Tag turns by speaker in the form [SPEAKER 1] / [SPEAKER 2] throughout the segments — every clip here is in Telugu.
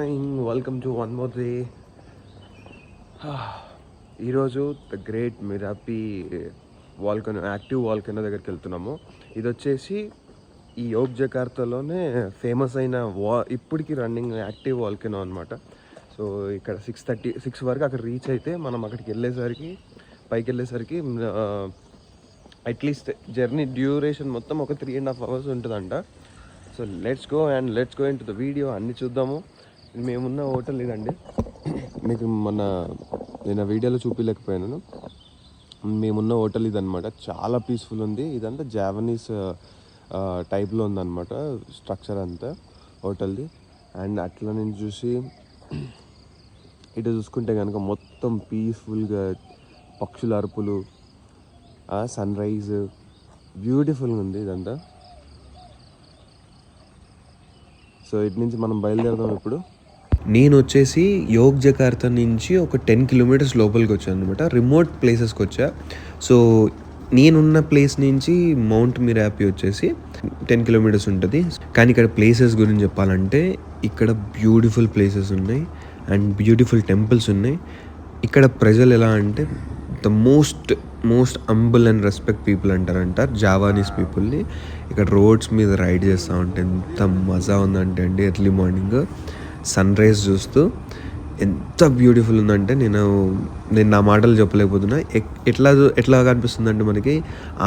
[SPEAKER 1] Welcome to one more day. ఈరోజు the great Merapi volcano, active volcano దగ్గరికి వెళ్తున్నాము. ఇది వచ్చేసి ఈ యోగ్ జకార్తాలోనే ఫేమస్ అయిన ఇప్పటికి రన్నింగ్ యాక్టివ్ వాల్కనో అనమాట. సో ఇక్కడ 6:36 వరకు అక్కడ రీచ్ అయితే మనం అక్కడికి పైకి వెళ్ళేసరికి అట్లీస్ట్ జర్నీ డ్యూరేషన్ మొత్తం ఒక 3.5 hours ఉంటుందంట. So let's go in to the video. అన్నీ చూద్దాము. మేమున్న హోటల్ ఇదండి. మీకు నేను వీడియోలో చూపించలేకపోయాను. మేమున్న హోటల్ ఇదనమాట. చాలా పీస్ఫుల్ ఉంది. ఇదంతా జావనీస్ టైప్లో ఉందన్నమాట స్ట్రక్చర్ అంతా హోటల్ది. అండ్ అట్లా నేను చూసి ఇటు చూసుకుంటే కనుక మొత్తం పీస్ఫుల్గా పక్షుల అరుపులు, సన్ రైజ్ బ్యూటిఫుల్గా ఉంది ఇదంతా. సో ఇటు నుంచి మనం బయలుదేరదాం ఇప్పుడు. నేను వచ్చేసి యోగ్ జకార్తా నుంచి ఒక 10 kilometers లోపలికి వచ్చాను అనమాట. రిమోట్ ప్లేసెస్కి వచ్చా. సో నేనున్న ప్లేస్ నుంచి మౌంట్ మిరాపి వచ్చేసి 10 kilometers ఉంటుంది. కానీ ఇక్కడ ప్లేసెస్ గురించి చెప్పాలంటే ఇక్కడ బ్యూటిఫుల్ ప్లేసెస్ ఉన్నాయి అండ్ బ్యూటిఫుల్ టెంపుల్స్ ఉన్నాయి. ఇక్కడ ప్రజలు ఎలా అంటే the most అంబుల్ and respect people అంటారంట, జావానీస్ పీపుల్ని. ఇక్కడ రోడ్స్ మీద రైడ్ చేస్తూ ఉంటే ఎంత మజా ఉందంటే అండి, ఎర్లీ మార్నింగ్ సన్ రైజ్ చూస్తూ ఎంత బ్యూటిఫుల్ ఉందంటే నేను నా మాటలు చెప్పలేకపోతున్నా. ఎట్లా కనిపిస్తుందంటే మనకి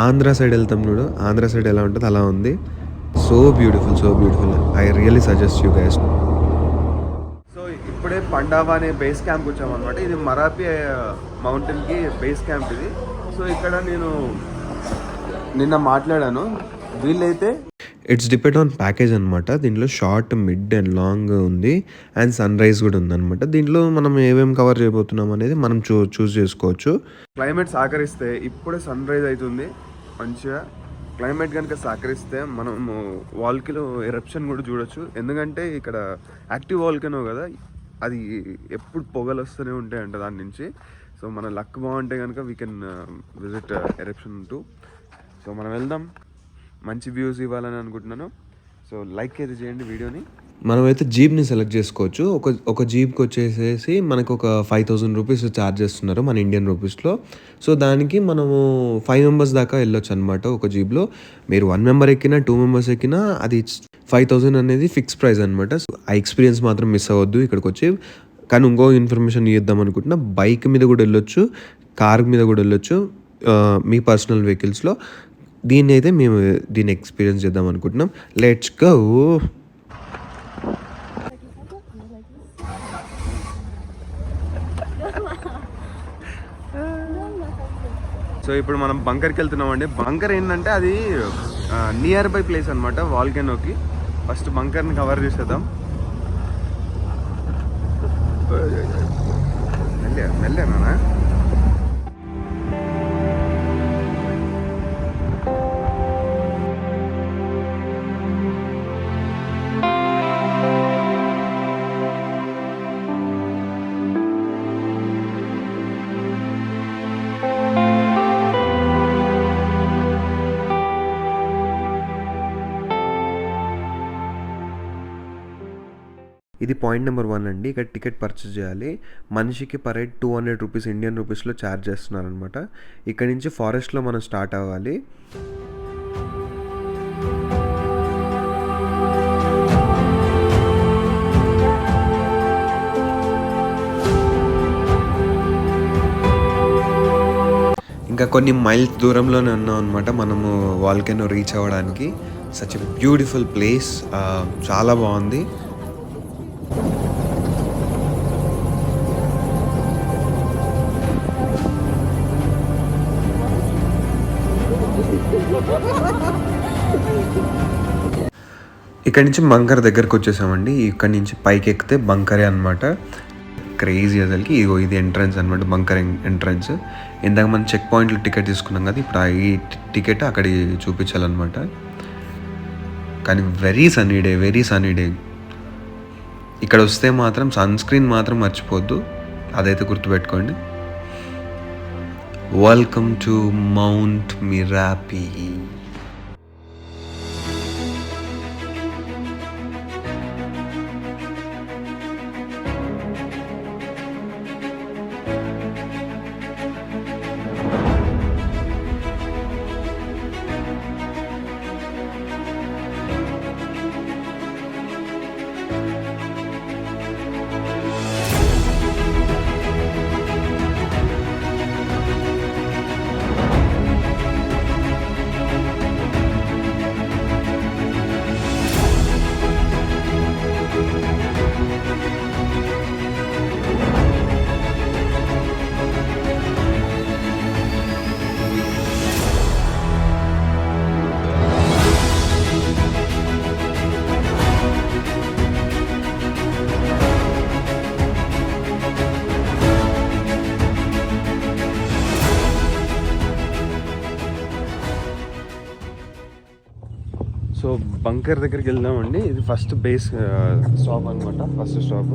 [SPEAKER 1] ఆంధ్ర సైడ్ వెళ్తాం చూడు, ఆంధ్ర సైడ్ ఎలా ఉంటుంది అలా ఉంది. So beautiful. I really suggest you guys. So ఇప్పుడే పండావా అనే బేస్ క్యాంప్కి వచ్చామన్నమాట. ఇది మరాపి మౌంటైన్కి బేస్ క్యాంప్ ఇది. సో ఇక్కడ నేను నిన్న మాట్లాడాను. వీళ్ళైతే ఇట్స్ డిపెండ్ ఆన్ ప్యాకేజ్ అనమాట. దీంట్లో షార్ట్, మిడ్ అండ్ లాంగ్ ఉంది. అండ్ సన్ రైజ్ కూడా ఉందన్నమాట. దీంట్లో మనం ఏమేమి కవర్ చేయబోతున్నాం అనేది మనం చూస్ చేసుకోవచ్చు. క్లైమేట్ సహకరిస్తే ఇప్పుడే సన్ రైజ్ అవుతుంది మంచిగా. క్లైమేట్ కనుక సహకరిస్తే మనము వాల్కనో ఎరప్షన్ కూడా చూడొచ్చు. ఎందుకంటే ఇక్కడ యాక్టివ్ వాల్కనో కదా, అది ఎప్పుడు పొగలు వస్తూనే ఉంటాయంట దాని నుంచి. సో మన లక్ బాగుంటే కనుక we can visit eruption two. So మనం వెళ్దాం. మంచి వ్యూస్ ఇవ్వాలని అనుకుంటున్నాను. సో లైక్ అయితే చేయండి వీడియోని. మనమైతే జీప్ని సెలెక్ట్ చేసుకోవచ్చు. ఒక జీప్కి వచ్చేసేసి మనకు ఒక 5,000 రూపీస్ ఛార్జ్ చేస్తున్నారు మన ఇండియన్ రూపీస్లో. సో దానికి మనము 5 members దాకా వెళ్ళొచ్చు అనమాట ఒక జీప్లో. మీరు 1 member ఎక్కినా 2 members ఎక్కినా అది 5,000 అనేది ఫిక్స్ ప్రైస్ అనమాట. సో ఆ ఎక్స్పీరియన్స్ మాత్రం మిస్ అవ్వద్దు ఇక్కడికి వచ్చి. కానీ ఇంకో ఇన్ఫర్మేషన్ ఇద్దాం అనుకుంటున్నా, బైక్ మీద కూడా వెళ్ళొచ్చు, కార్ మీద కూడా వెళ్ళొచ్చు, మీ పర్సనల్ వెహికల్స్లో. దీన్ని ఎక్స్పీరియన్స్ చేద్దాం అనుకుంటున్నాం. Let's go. సో ఇప్పుడు మనం బంకర్కి వెళ్తున్నామండి. బంకర్ ఏంటంటే అది నియర్ బై ప్లేస్ అనమాట వాల్కెనోకి. ఫస్ట్ బంకర్ని కవర్ చేసేద్దాం. మెల్లేనా? ఇది పాయింట్ నెంబర్ 1 అండి. ఇక్కడ టికెట్ పర్చేస్ చేయాలి. మనిషికి పర్ హెడ్ 200 రూపీస్ ఇండియన్ రూపీస్లో ఛార్జ్ చేస్తున్నారు అనమాట. ఇక్కడ నుంచి ఫారెస్ట్లో మనం స్టార్ట్ అవ్వాలి. ఇంకా కొన్ని మైల్స్ దూరంలోనే ఉన్నాం అనమాట మనము వాల్కెనో రీచ్ అవ్వడానికి. సచ్ ఎ బ్యూటిఫుల్ ప్లేస్, చాలా బాగుంది. ఇక్కడ నుంచి బంకర్ దగ్గరకు వచ్చేసామండి. ఇక్కడ నుంచి పైకి ఎక్కితే బంకరే అనమాట. క్రేజీ అసలుకి. ఇది ఎంట్రన్స్ అనమాట, బంకర్ ఎంట్రన్స్. ఇందాక మనం చెక్ పాయింట్లో టికెట్ తీసుకున్నాం కదా, ఇప్పుడు ఈ టికెట్ అక్కడ చూపించాలన్నమాట. కానీ వెరీ సన్నీ డే. ఇక్కడ వస్తే మాత్రం సన్ స్క్రీన్ మాత్రం మర్చిపోద్దు, అదైతే గుర్తుపెట్టుకోండి. Welcome to Mount Merapi. Bunker దగ్గరికి వెళ్దామండి. ఇది ఫస్ట్ బేస్ స్టాప్ అనమాట, ఫస్ట్ స్టాప్.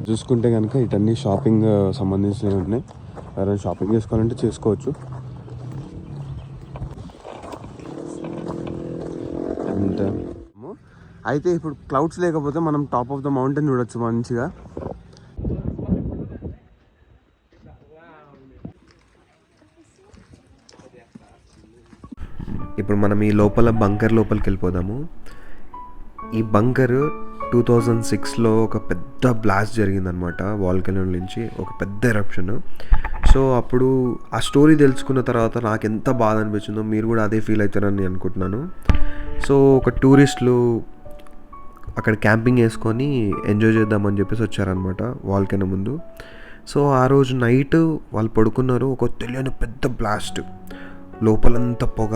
[SPEAKER 1] చూసుకుంటే కనుక ఇటన్నీ షాపింగ్ సంబంధించినవి ఉన్నాయి. ఎవరైనా షాపింగ్ చేసుకోవాలంటే చేసుకోవచ్చు. అండ్ అయితే ఇప్పుడు క్లౌడ్స్ లేకపోతే మనం టాప్ ఆఫ్ ద మౌంటైన్ చూడొచ్చు మంచిగా. ఇప్పుడు మనం ఈ లోపల బంకర్ లోపలికి వెళ్ళిపోదాము. ఈ బంకర్ 2006లో ఒక పెద్ద బ్లాస్ట్ జరిగిందనమాట, వాల్కనో నుంచి ఒక పెద్ద ఎరప్షన్. సో అప్పుడు ఆ స్టోరీ తెలుసుకున్న తర్వాత నాకు ఎంత బాధ అనిపించిందో మీరు కూడా అదే ఫీల్ అవుతారని అనుకుంటున్నాను. సో ఒక టూరిస్టులు అక్కడ క్యాంపింగ్ వేసుకొని ఎంజాయ్ చేద్దామని చెప్పేసి వచ్చారనమాట వాల్కనో ముందు. సో ఆ రోజు నైట్ వాళ్ళు పడుకున్నారు. ఒక తెలియని పెద్ద బ్లాస్ట్, లోపలంతా పొగ,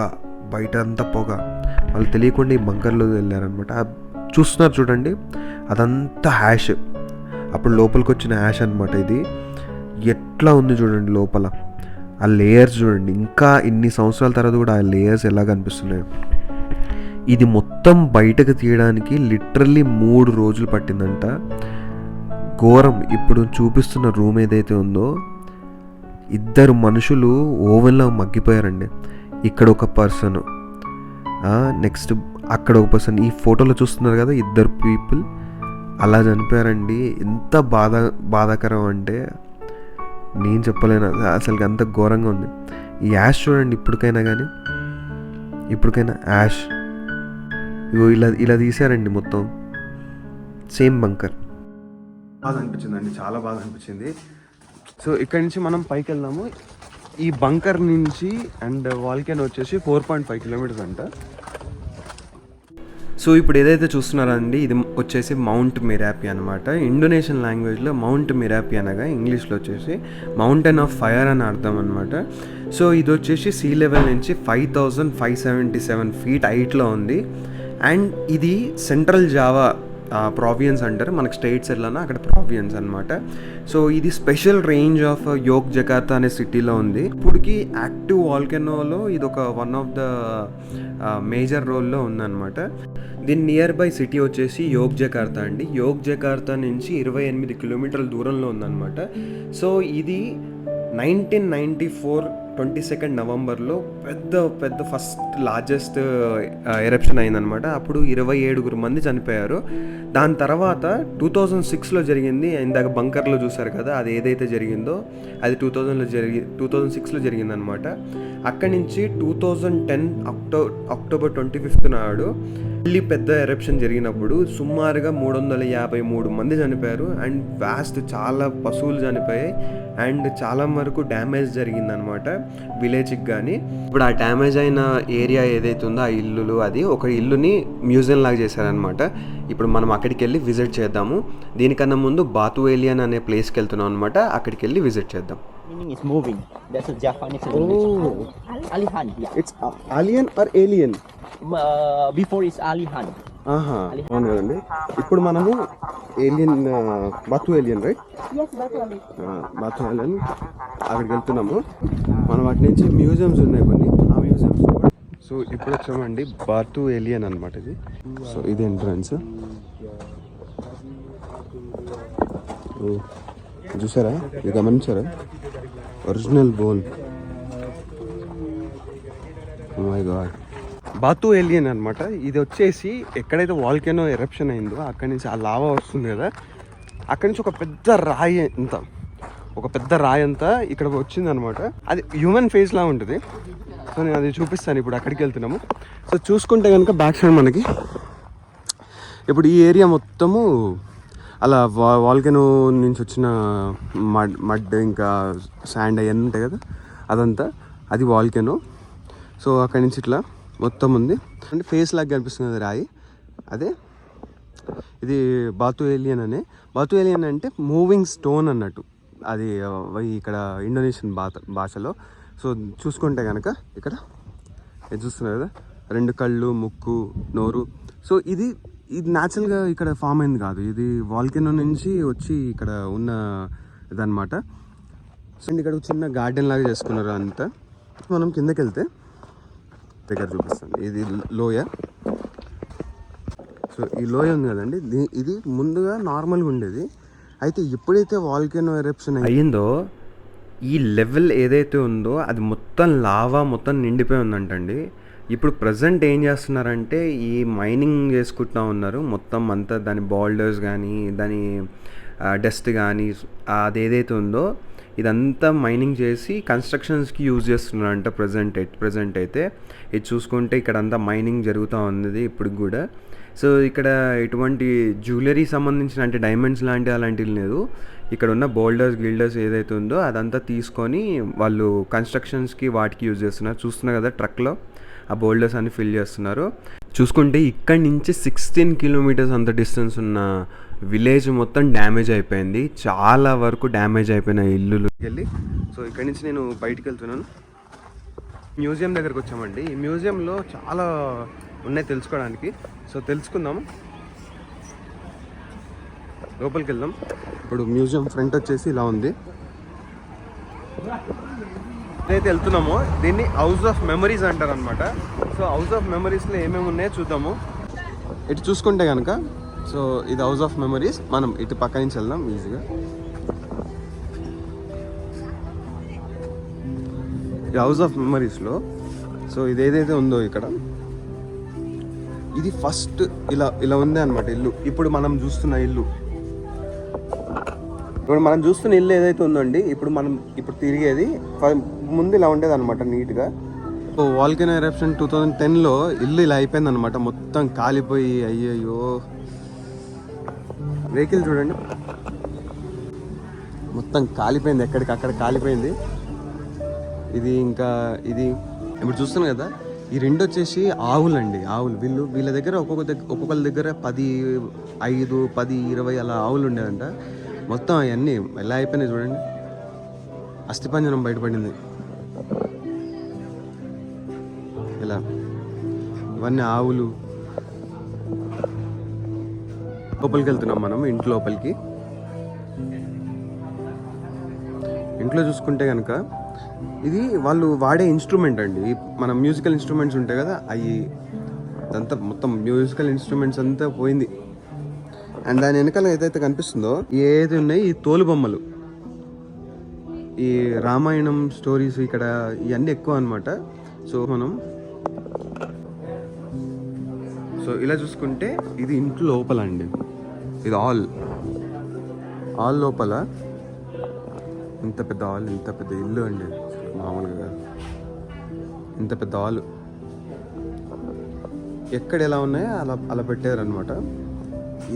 [SPEAKER 1] బయట అంతా పొగ. వాళ్ళు తెలియకుండా ఈ బంకర్లో వెళ్ళారనమాట. చూస్తున్నారు చూడండి, అదంతా హ్యాష్. అప్పుడు లోపలికి వచ్చిన హ్యాష్ అనమాట. ఇది ఎట్లా ఉంది చూడండి లోపల, ఆ లేయర్స్ చూడండి. ఇంకా ఇన్ని సంవత్సరాల తర్వాత కూడా ఆ లేయర్స్ ఎలా కనిపిస్తున్నాయి. ఇది మొత్తం బయటకు తీయడానికి లిటరల్లీ 3 రోజులు పట్టిందంట. ఘోరం. ఇప్పుడు చూపిస్తున్న రూమ్ ఏదైతే ఉందో, 2 మనుషులు ఓవెన్లో మగ్గిపోయారండి. ఇక్కడ ఒక పర్సన్, నెక్స్ట్ అక్కడ ఒక పర్సన్. ఈ ఫోటోలో చూస్తున్నారు కదా, 2 పీపుల్ అలా చనిపోయారండి. ఎంత బాధాకరం అంటే నేను చెప్పలేను అసలు, అంత ఘోరంగా ఉంది. ఈ యాష్ చూడండి, ఇప్పటికైనా యాష్ ఇగో ఇలా తీసారండి మొత్తం. Same bunker. బాధ అనిపించిందండి, చాలా బాధ అనిపించింది. సో ఇక్కడి నుంచి మనం పైకి వెళ్దాము. ఈ బంకర్ నుంచి అండ్ వాల్కెనో వచ్చేసి 4.5 కిలోమీటర్స్ అంట. సో ఇప్పుడు ఏదైతే చూస్తున్నారండి, ఇది వచ్చేసి మౌంట్ మెరాపి అనమాట. ఇండోనేషియన్ లాంగ్వేజ్లో మౌంట్ మెరాపి అనగా ఇంగ్లీష్లో వచ్చేసి మౌంటైన్ ఆఫ్ ఫైర్ అని అర్థం అనమాట. సో ఇది వచ్చేసి సీ లెవెల్ నుంచి 5577 ఫీట్ హైట్లో ఉంది. అండ్ ఇది సెంట్రల్ జావా ప్రావియన్స్ అంటారు, మనకు స్టేట్స్ ఎలానో అక్కడ ప్రావియన్స్ అనమాట. సో ఇది స్పెషల్ రేంజ్ ఆఫ్ యోగ్ జకార్తా అనే సిటీలో ఉంది. ఇప్పటికి యాక్టివ్ వాల్కెనోలో ఇది ఒక వన్ ఆఫ్ ద మేజర్ రోల్లో ఉందన్నమాట. దీని నియర్ బై సిటీ వచ్చేసి యోగ్ జకార్తా అండి. యోగ్ జకార్తా నుంచి 28 కిలోమీటర్ల దూరంలో ఉందన్నమాట. సో ఇది 1994 22 నవంబర్లో పెద్ద ఫస్ట్ లార్జెస్ట్ ఎరప్షన్ అయిందనమాట. అప్పుడు 27 మంది చనిపోయారు. దాని తర్వాత 2006లో జరిగింది. ఇందాక బంకర్లో చూసారు కదా, అది ఏదైతే జరిగిందో అది 2006లో జరిగిందనమాట. అక్కడి నుంచి 2010 అక్టోబర్ 25 నాడు మళ్ళీ పెద్ద ఎరప్షన్ జరిగినప్పుడు సుమారుగా 353 మంది చనిపోయారు. అండ్ చాలా పశువులు చనిపోయాయి. అండ్ చాలా వరకు డ్యామేజ్ జరిగిందనమాట విలేజ్కి. కానీ ఇప్పుడు ఆ డ్యామేజ్ అయిన ఏరియా ఏదైతే ఉందో ఆ ఇల్లులు, అది ఒక ఇల్లుని మ్యూజియం లాగా చేశారనమాట. ఇప్పుడు మనం అక్కడికి వెళ్ళి విజిట్ చేద్దాము. దీనికన్నా ముందు బాతువేలియన్ అనే ప్లేస్కి వెళ్తున్నాం అనమాట. అక్కడికి వెళ్ళి విజిట్ చేద్దాం.
[SPEAKER 2] Meaning is moving. That's a Japanese language. Alihan. Yeah.
[SPEAKER 1] It's Alihan or alien?
[SPEAKER 2] Before is Alihan.
[SPEAKER 1] అవును కదండి. ఇప్పుడు మనము alien, Batu alien right?
[SPEAKER 2] Yes, Batu Ali.
[SPEAKER 1] Batu alien అక్కడికి వెళ్తున్నాము. మనం వాటి నుంచి మ్యూజియంస్ ఉన్నాయి కొన్ని, ఆ మ్యూజియంస్. సో ఇప్పుడు వచ్చామండి బాతు ఏలియన్ అనమాట ఇది. సో ఇది ఎంట్రన్స్. చూసారా, ఇది గమనించారా? Original bone. Oh my god. బాతు ఏలియన్ అనమాట. ఇది వచ్చేసి ఎక్కడైతే వాల్కెనో ఎరప్షన్ అయిందో అక్కడి నుంచి ఆ లావా వస్తుంది కదా, అక్కడి నుంచి ఒక పెద్ద రాయి అంతా ఇక్కడ వచ్చిందనమాట. అది హ్యూమన్ ఫేస్ లా ఉంటుంది. సో నేను అది చూపిస్తాను. ఇప్పుడు అక్కడికి వెళ్తున్నాము. సో చూసుకుంటే కనుక బ్యాక్ సైడ్ మనకి ఇప్పుడు ఈ ఏరియా మొత్తము అలా వాల్కెనో నుంచి వచ్చిన మడ్ ఇంకా శాండ్ అవన్నీ ఉంటాయి కదా, అదంతా అది వాల్కెనో. సో అక్కడి నుంచి ఇట్లా మొత్తం ఉంది అంటే ఫేస్ లాగా కనిపిస్తుంది రాయి. అదే ఇది బాతు ఏలియన్ అంటే మూవింగ్ స్టోన్ అన్నట్టు. అది ఇక్కడ ఇండోనేషియన్ భాషలో. సో చూసుకుంటే కనుక ఇక్కడ ఇది చూస్తున్నారు కదా, 2 కళ్ళు, ముక్కు, నోరు. సో ఇది న్యాచురల్గా ఇక్కడ ఫామ్ అయింది కాదు, ఇది వాల్కెనో నుంచి వచ్చి ఇక్కడ ఉన్న ఇదన్నమాట. సో ఇక్కడ చిన్న గార్డెన్ లాగా చేసుకున్నారు అంతా. మనం కిందకి వెళ్తే దగ్గర చూపిస్తాను. ఇది లోయ. సో ఈ లోయ ఉంది కదండి, ఇది ముందుగా నార్మల్గా ఉండేది. అయితే ఎప్పుడైతే వాల్కెనో ఎరప్షన్ అయ్యిందో ఈ లెవెల్ ఏదైతే ఉందో అది మొత్తం లావా మొత్తం నిండిపోయి ఉందంటండి. ఇప్పుడు ప్రజెంట్ ఏం చేస్తున్నారంటే ఈ మైనింగ్ చేసుకుంటూ ఉన్నారు మొత్తం అంతా, దాని బౌల్డర్స్ కానీ దాని డస్ట్ కానీ అది ఏదైతే ఉందో ఇదంతా మైనింగ్ చేసి కన్స్ట్రక్షన్స్కి యూజ్ చేస్తున్నారంట ప్రజెంట్ అయితే. ఇది చూసుకుంటే ఇక్కడ అంతా మైనింగ్ జరుగుతూ ఉంది ఇప్పుడు కూడా. సో ఇక్కడ ఎటువంటి జ్యువెలరీ సంబంధించిన అంటే డైమండ్స్ అలాంటివి లేదు. ఇక్కడ ఉన్న గిల్డర్స్ ఏదైతే ఉందో అదంతా తీసుకొని వాళ్ళు కన్స్ట్రక్షన్స్కి వాటికి యూజ్ చేస్తున్నారు. చూస్తున్నారు కదా ట్రక్లో ఆ బోల్డర్స్ అన్ని ఫిల్ చేస్తున్నారు. చూసుకుంటే ఇక్కడి నుంచి 16 కిలోమీటర్స్ అంత డిస్టెన్స్ ఉన్న విలేజ్ మొత్తం డ్యామేజ్ అయిపోయింది. చాలా వరకు డ్యామేజ్ అయిపోయిన ఇల్లులు వెళ్ళి. సో ఇక్కడి నుంచి నేను బయటికి వెళ్తున్నాను. మ్యూజియం దగ్గరకు వచ్చామండి. ఈ మ్యూజియంలో చాలా ఉన్నాయి తెలుసుకోవడానికి. సో తెలుసుకుందాము, లోపలికి వెళ్దాం. ఇప్పుడు మ్యూజియం ఫ్రంట్ వచ్చేసి ఇలా ఉంది. ఏదైతే వెళ్తున్నామో దీన్ని హౌస్ ఆఫ్ మెమరీస్ అంటారు అనమాట. సో హౌస్ ఆఫ్ మెమరీస్లో ఏమేమి ఉన్నాయో చూద్దాము. ఇటు చూసుకుంటే కనుక సో ఇది హౌస్ ఆఫ్ మెమరీస్. మనం ఇటు పక్క నుంచి వెళ్దాం ఈజీగా. ఈ హౌస్ ఆఫ్ మెమరీస్లో సో ఇది ఏదైతే ఉందో ఇక్కడ, ఇది ఫస్ట్ ఇలా ఉంది అనమాట ఇల్లు. ఇప్పుడు మనం చూస్తున్న ఇల్లు ఏదైతే ఉందండి, ఇప్పుడు తిరిగేది ముందు ఇలా ఉండేది అనమాట నీట్గా. సో వాల్కెనో ఎరప్షన్ 2010లో ఇల్లు ఇలా అయిపోయింది అనమాట, మొత్తం కాలిపోయి. అయ్యయ్యో, వెహికల్ చూడండి మొత్తం కాలిపోయింది, ఎక్కడికక్కడ కాలిపోయింది. ఇది ఇప్పుడు చూస్తున్నాం కదా, ఈ రెండు వచ్చేసి ఆవులండి. వీళ్ళ దగ్గర ఒక్కొక్కరి దగ్గర 5, 10, 20 అలా ఆవులు ఉండేదంట. మొత్తం అవన్నీ ఎలా అయిపోయినాయి చూడండి, అస్థిపంజరం బయటపడింది ఇలా. ఇవన్నీ ఆవులు. లోపలికి వెళ్తున్నాం మనం, ఇంటి లోపలికి. ఇంట్లో చూసుకుంటే కనుక ఇది వాళ్ళు వాడే ఇన్స్ట్రుమెంట్ అండి. మన మ్యూజికల్ ఇన్స్ట్రుమెంట్స్ ఉంటాయి కదా, అదంతా మొత్తం మ్యూజికల్ ఇన్స్ట్రుమెంట్స్ అంతా పోయింది. అండ్ దాని వెనకాల ఏదైతే కనిపిస్తుందో ఏది ఉన్నాయి ఈ తోలు బొమ్మలు, ఈ రామాయణం స్టోరీస్ ఇక్కడ ఇవన్నీ ఎక్కువ అనమాట. సో ఇలా చూసుకుంటే ఇది ఇంటి లోపల అండి. ఇది హాల్ లోపల ఇంత పెద్ద హాల్, ఇంత పెద్ద ఇల్లు అండి, మామూలుగా ఇంత పెద్ద హాల్. ఎక్కడ ఎలా ఉన్నాయో అలా పెట్టారు అనమాట.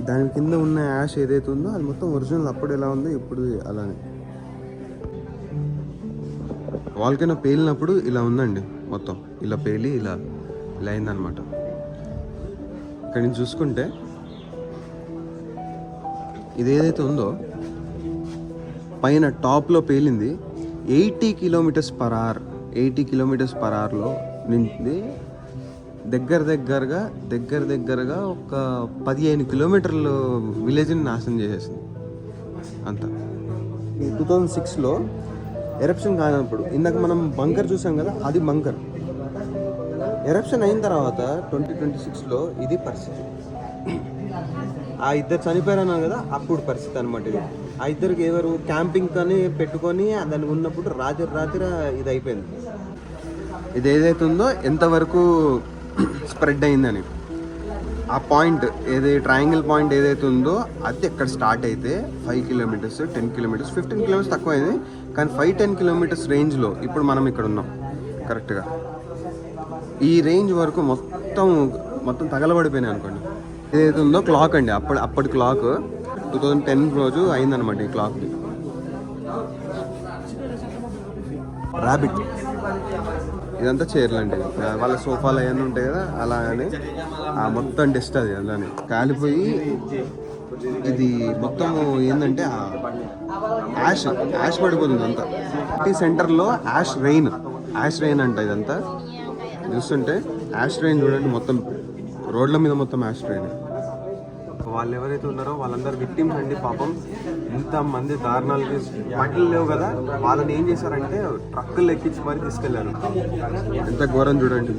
[SPEAKER 1] దాని కింద ఉన్న యాష్ ఏదైతే ఉందో అది మొత్తం ఒరిజినల్. అప్పుడు ఎలా ఉందో ఇప్పుడు అలానే. వాల్కెనో పేలినప్పుడు ఇలా ఉందండి, మొత్తం ఇలా పేలి ఇలా అయిందనమాట. ఇక్కడ నుంచి చూసుకుంటే ఇది ఏదైతే ఉందో పైన టాప్లో పేలింది 80 కిలోమీటర్స్ పర్ అవర్లో నిండి దగ్గరగా ఒక 15 కిలోమీటర్లు విలేజ్ని నాశనం చేసేసింది అంతా. 2006లో ఎరప్షన్ కానప్పుడు, ఇందాక మనం బంకర్ చూసాం కదా, అది బంకర్. ఎరప్షన్ అయిన తర్వాత 2026లో ఇది పరిస్థితి. ఆ ఇద్దరు చనిపోయారన్నారు కదా, అప్పుడు పరిస్థితి అనమాట ఇది. ఆ ఇద్దరికి ఎవరు క్యాంపింగ్ కానీ పెట్టుకొని దాన్ని ఉన్నప్పుడు రాత్రి ఇది అయిపోయింది. ఇది ఏదైతే ఉందో ఎంతవరకు స్ప్రెడ్ అయిందని, ఆ పాయింట్ ట్రయాంగిల్ పాయింట్ ఏదైతే ఉందో అది ఎక్కడ స్టార్ట్ అయితే 5 కిలోమీటర్స్, 10 కిలోమీటర్స్, 15 కిలోమీటర్స్ తక్కువ అయింది. కానీ 5-10 కిలోమీటర్స్ రేంజ్లో ఇప్పుడు మనం ఇక్కడ ఉన్నాం కరెక్ట్గా. ఈ రేంజ్ వరకు మొత్తం తగలబడిపోయినాయి అనుకోండి. ఏదైతే ఉందో క్లాక్ అండి, అప్పటి క్లాక్ 2010 రోజు అయిందనమాట ఈ క్లాక్ది. ర్యాబిట్ ఇదంతా చైర్లు అండి, వాళ్ళ సోఫాలు అవన్నీ ఉంటాయి కదా, అలా అని ఆ మొత్తం డస్ట్ అది అలానే కాలిపోయి. ఇది మొత్తం ఏంటంటే యాష్ పడిపోతుంది అంతా. సిటీ సెంటర్లో యాష్ రెయిన్ అంట ఇదంతా. చూస్తుంటే యాష్ రెయిన్ చూడండి, మొత్తం రోడ్ల మీద మొత్తం యాష్ రెయిన్. వాళ్ళు ఎవరైతే ఉన్నారో వాళ్ళందరూ విక్టిమ్స్ అండి పాపం. ఇంతమంది దారుణాలకి మట్టిలు లేవు కదా, వాళ్ళని ఏం చేశారంటే ట్రక్కులు ఎక్కించి మరి తీసుకెళ్లారు. ఎంత ఘోరం చూడండి.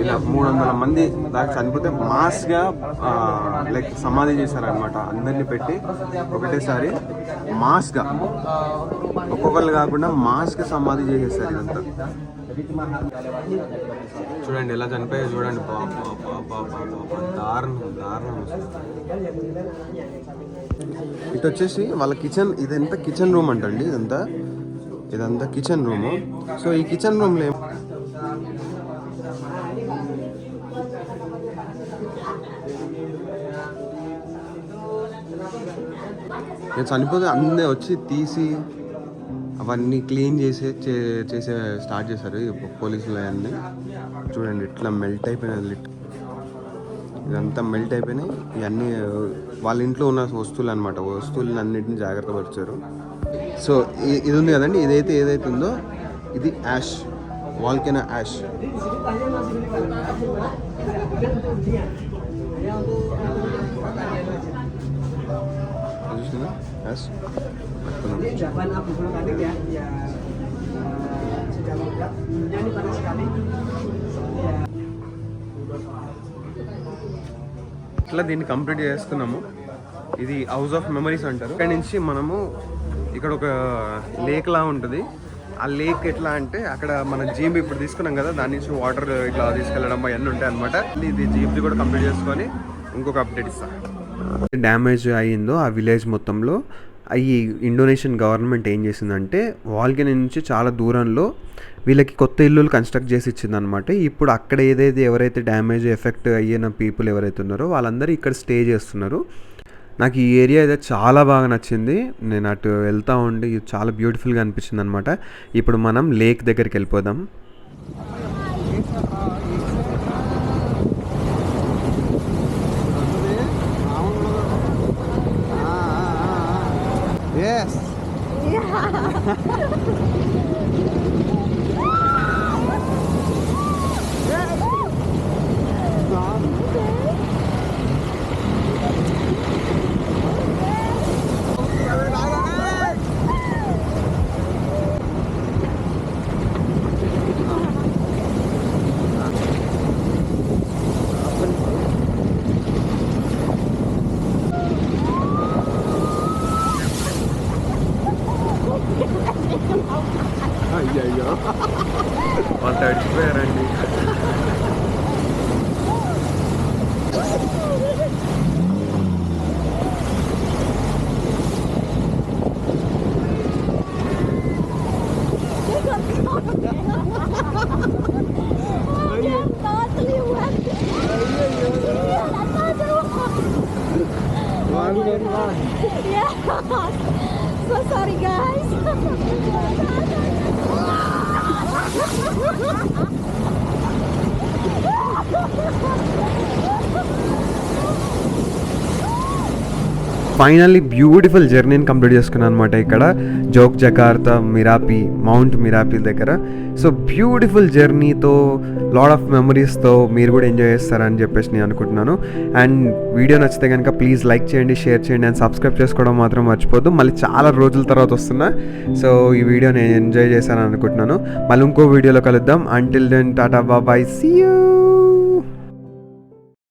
[SPEAKER 1] ఇలా 300 మంది దాకా చనిపోతే మాస్గా లైక్ సమాధి చేశారనమాట. అందరినీ పెట్టి ఒకటేసారి మాస్గా, ఒక్కొక్కరు కాకుండా మాస్గా సమాధి చేసేసారు. ఇదంతా చూడండి ఎలా చనిపోయాయి చూడండి. దారుణం దారుణం. ఇటు వచ్చేసి వాళ్ళ కిచెన్, ఇదంతా కిచెన్ రూమ్ అంటండి. ఇదంతా కిచెన్ రూము. సో ఈ కిచెన్ రూమ్లో చనిపోతే అన్నీ వచ్చి తీసి అవన్నీ క్లీన్ చేసే స్టార్ట్ చేశారు పోలీసులు. అవన్నీ చూడండి ఇట్లా మెల్ట్ అయిపోయినాయి. ఇదంతా మెల్ట్ అయిపోయినాయి. ఇవన్నీ వాళ్ళ ఇంట్లో ఉన్న వస్తువులు అనమాట. వస్తువులు అన్నింటినీ జాగ్రత్త పరిచారు. సో ఇది ఉంది కదండి, ఏదైతే ఉందో ఇది యాష్, వాల్కెనో యాష్. చూసిందా యాష్? ఇట్లా దీన్ని కంప్లీట్ చేసుకున్నాము. ఇది హౌస్ ఆఫ్ మెమరీస్ అంటారు. ఇక్కడ నుంచి మనము ఇక్కడ ఒక లేక్ లా ఉంటుంది. ఆ లేక్ ఎట్లా అంటే అక్కడ మన జీప్ ఇప్పుడు తీసుకున్నాం కదా, దాని నుంచి వాటర్ ఇట్లా తీసుకెళ్ళడం అవన్నీ ఉంటాయి అనమాట. ఇది జీప్ది కూడా కంప్లీట్ చేసుకొని ఇంకొక అప్డేట్ ఇస్తాను. డ్యామేజ్ అయ్యిందో ఆ విలేజ్ మొత్తంలో ఈ ఇండోనేషియన్ గవర్నమెంట్ ఏం చేసిందంటే వాల్కెనో నుంచి చాలా దూరంలో వీళ్ళకి కొత్త ఇల్లులు కన్స్ట్రక్ట్ చేసి ఇచ్చిందనమాట. ఇప్పుడు అక్కడ ఎవరైతే డ్యామేజ్ ఎఫెక్ట్ అయిన పీపుల్ ఎవరైతే ఉన్నారో వాళ్ళందరూ ఇక్కడ స్టే చేస్తున్నారు. నాకు ఈ ఏరియా అయితే చాలా బాగా నచ్చింది. నేను అటు వెళ్తూ ఉండి చాలా బ్యూటిఫుల్గా అనిపించింది అనమాట. ఇప్పుడు మనం లేక్ దగ్గరికి వెళ్ళిపోదాం. అయ్యో వాళ్ళు తడిచిపోయారండి.
[SPEAKER 3] So sorry guys.
[SPEAKER 1] Finally beautiful జర్నీని కంప్లీట్ చేసుకున్నాను అనమాట. ఇక్కడ Jogjakarta, Merapi, Mount Merapi దగ్గర. సో బ్యూటిఫుల్ జర్నీతో, లాట్ ఆఫ్ మెమరీస్తో మీరు కూడా ఎంజాయ్ చేస్తారని చెప్పేసి నేను అనుకుంటున్నాను. అండ్ వీడియో నచ్చితే కనుక ప్లీజ్ లైక్ చేయండి, షేర్ చేయండి అండ్ సబ్స్క్రైబ్ చేసుకోవడం మాత్రం మర్చిపోద్దు. మళ్ళీ చాలా రోజుల తర్వాత వస్తున్నా. సో ఈ వీడియో నేను ఎంజాయ్ చేశానని అనుకుంటున్నాను. మళ్ళీ ఇంకో వీడియోలో కలుద్దాం. Until then tata bye, see you.